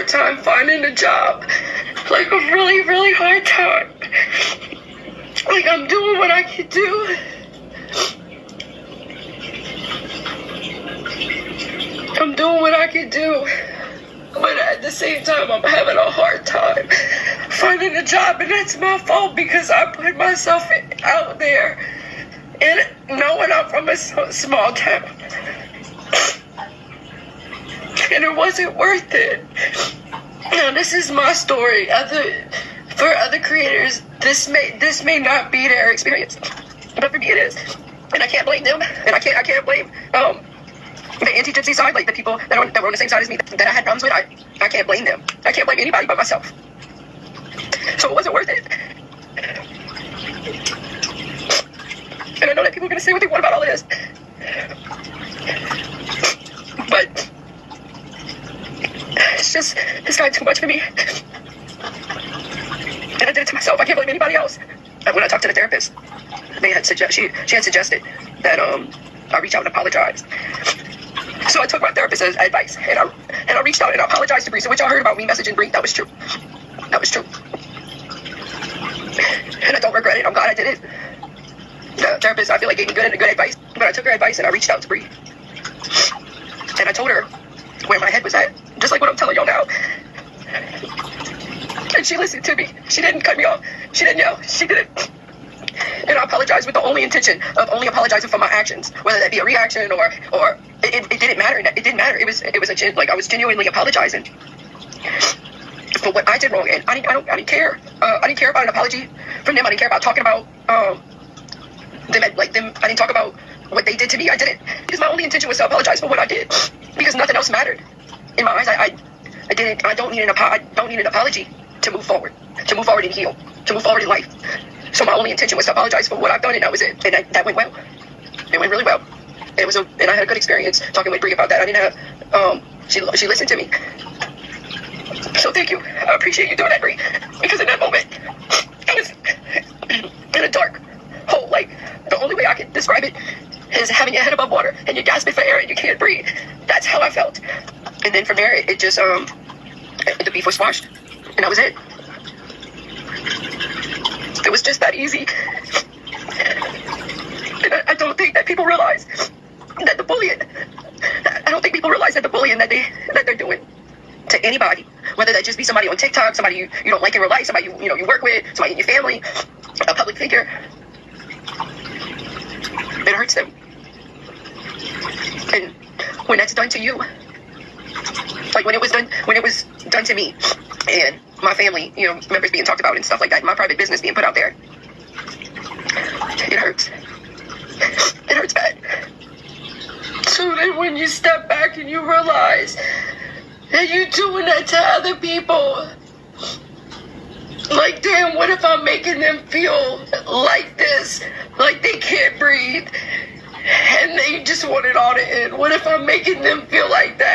hard time finding a job. Like a really, really hard time. Like I'm doing what I can do. I'm doing what I can do. But at the same time, I'm having a hard time finding a job, and that's my fault because I put myself out there. And knowing I'm from a small town, and it wasn't worth it. Now, this is my story. For other creators, this may not be their experience, but for me it is, and I can't blame them, and I can't blame the anti-gypsy side, like the people that were on the same side as me that I had problems with. I can't blame them. I can't blame anybody but myself. So it wasn't worth it. And I know that people are going to say what they want about all of this. But it's just, it's gotten too much for me. And I did it to myself. I can't blame anybody else. When I talked to the therapist, she had suggested that I reach out and apologize. So I took my therapist's advice, and I reached out and I apologized to Bree. So what y'all heard about me messaging Bree, that was true. That was true. And I don't regret it. I'm glad I did it. The therapist, I feel like, gave me good advice. But I took her advice and I reached out to Bree. And I told her where my head was at, just like what I'm telling y'all now. And she listened to me. She didn't cut me off. She didn't yell. She didn't. And I apologized with the only intention of only apologizing for my actions, whether that be a reaction or it didn't matter. It didn't matter. It was I was genuinely apologizing for what I did wrong, and I didn't care. I didn't care about an apology from them. I didn't care about talking about them. I didn't talk about what they did to me. I didn't, because my only intention was to apologize for what I did, because nothing else mattered in my eyes. I don't need an apology to move forward and heal, to move forward in life. So my only intention was to apologize for what I've done, and that was it. And that went well. It went really well. And I had a good experience talking with Bree about that. I didn't have, she listened to me. So thank you. I appreciate you doing that, Bree. Because in that moment, I was in a dark hole. Like, the only way I can describe it is having your head above water and you're gasping for air and you can't breathe. That's how I felt. And then from there, it just, the beef was squashed. And that was it. It was just that easy. And I don't think that people realize that the bullying, I don't think people realize that the bullying that they're doing to anybody, whether that just be somebody on TikTok, somebody you don't like in real life, somebody you work with, somebody in your family, a public figure, it hurts them. And when that's done to you, like when it was done to me and my family, members being talked about and stuff like that, my private business being put out there, it hurts. It hurts bad. So then when you step back and you realize that you're doing that to other people, like, damn, what if I'm making them feel like this, like they can't breathe and they just want it all to end? What if I'm making them feel like that